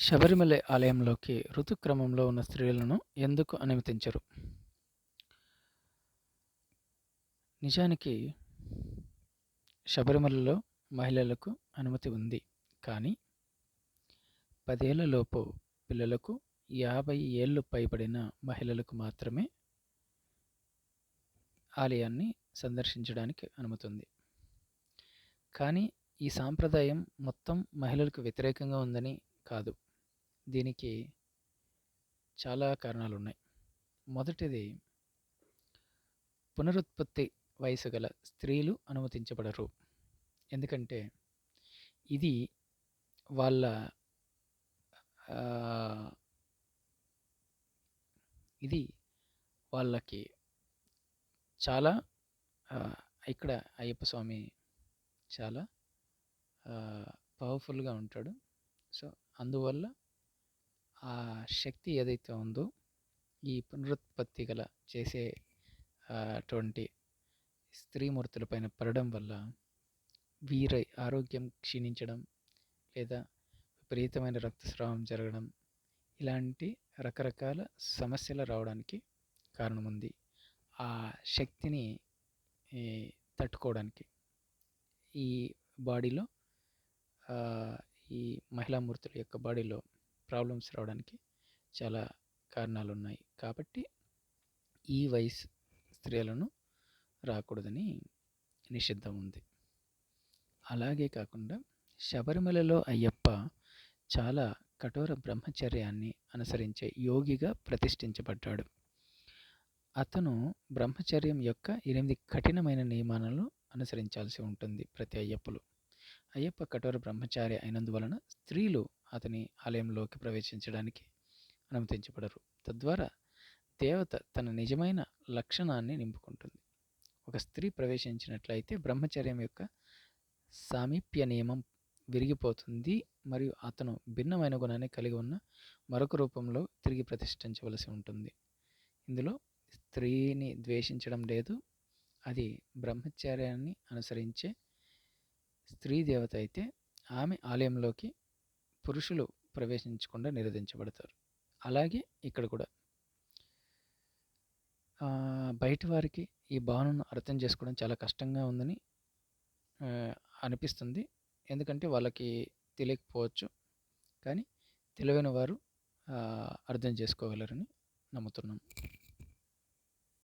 శబరిమల ఆలయంలోకి ఋతుక్రమంలో ఉన్న స్త్రీలను ఎందుకు అనుమతించరు? నిజానికి శబరిమలలో మహిళలకు అనుమతి ఉంది. కానీ 10 ఏళ్లలోపు పిల్లలకు, 50 ఏళ్లు పైబడిన మహిళలకు మాత్రమే ఆలయాన్ని సందర్శించడానికి అనుమతి ఉంది. కానీ ఈ సాంప్రదాయం మొత్తం మహిళలకు వ్యతిరేకంగా ఉందని కాదు. దీనికి చాలా కారణాలున్నాయి. మొదటిది, పునరుత్పత్తి వయసు గల స్త్రీలు అనుమతించబడరు. ఎందుకంటే ఇది వాళ్ళ ఇది వాళ్ళకి చాలా ఇక్కడ అయ్యప్ప స్వామి చాలా పవర్ఫుల్గా ఉంటాడు. సో అందువల్ల ఆ శక్తి ఏదైతే ఉందో ఈ పునరుత్పత్తి గల చేసే అటువంటి స్త్రీమూర్తుల పైన పడడం వల్ల వీరి ఆరోగ్యం క్షీణించడం, లేదా విపరీతమైన రక్తస్రావం జరగడం, ఇలాంటి రకరకాల సమస్యలు రావడానికి కారణం ఉంది. ఆ శక్తిని తట్టుకోవడానికి ఈ బాడీలో ఈ మహిళామూర్తుల యొక్క బాడీలో ప్రాబ్లమ్స్ రావడానికి చాలా కారణాలు ఉన్నాయి. కాబట్టి ఈ వయసు స్త్రీలను రాకూడదని నిషిద్ధం ఉంది. అలాగే కాకుండా శబరిమలలో అయ్యప్ప చాలా కఠోర బ్రహ్మచర్యాన్ని అనుసరించే యోగిగా ప్రతిష్ఠించబడ్డాడు. అతను బ్రహ్మచర్యం యొక్క 8 కఠినమైన నియమాలను అనుసరించాల్సి ఉంటుంది ప్రతి అయ్యప్పలు. అయ్యప్ప కఠోర బ్రహ్మచారి అయినందువలన స్త్రీలు అతని ఆలయంలోకి ప్రవేశించడానికి అనుమతించబడరు. తద్వారా దేవత తన నిజమైన లక్షణాన్ని నింపుకుంటుంది. ఒక స్త్రీ ప్రవేశించినట్లయితే బ్రహ్మచర్యం యొక్క సామీప్య నియమం విరిగిపోతుంది మరియు అతను భిన్నమైన గుణాన్ని కలిగి ఉన్న మరొక రూపంలో తిరిగి ప్రతిష్ఠించవలసి ఉంటుంది. ఇందులో స్త్రీని ద్వేషించడం లేదు. అది బ్రహ్మచర్యాన్ని అనుసరించే స్త్రీ దేవత అయితే ఆమె ఆలయంలోకి పురుషులు ప్రవేశించకుండా నిరోధించబడతారు. అలాగే ఇక్కడ కూడా బయట వారికి ఈ భావనను అర్థం చేసుకోవడం చాలా కష్టంగా ఉందని అనిపిస్తుంది. ఎందుకంటే వాళ్ళకి తెలియకపోవచ్చు. కానీ తెలివైన వారు అర్థం చేసుకోగలరని నమ్ముతున్నాం.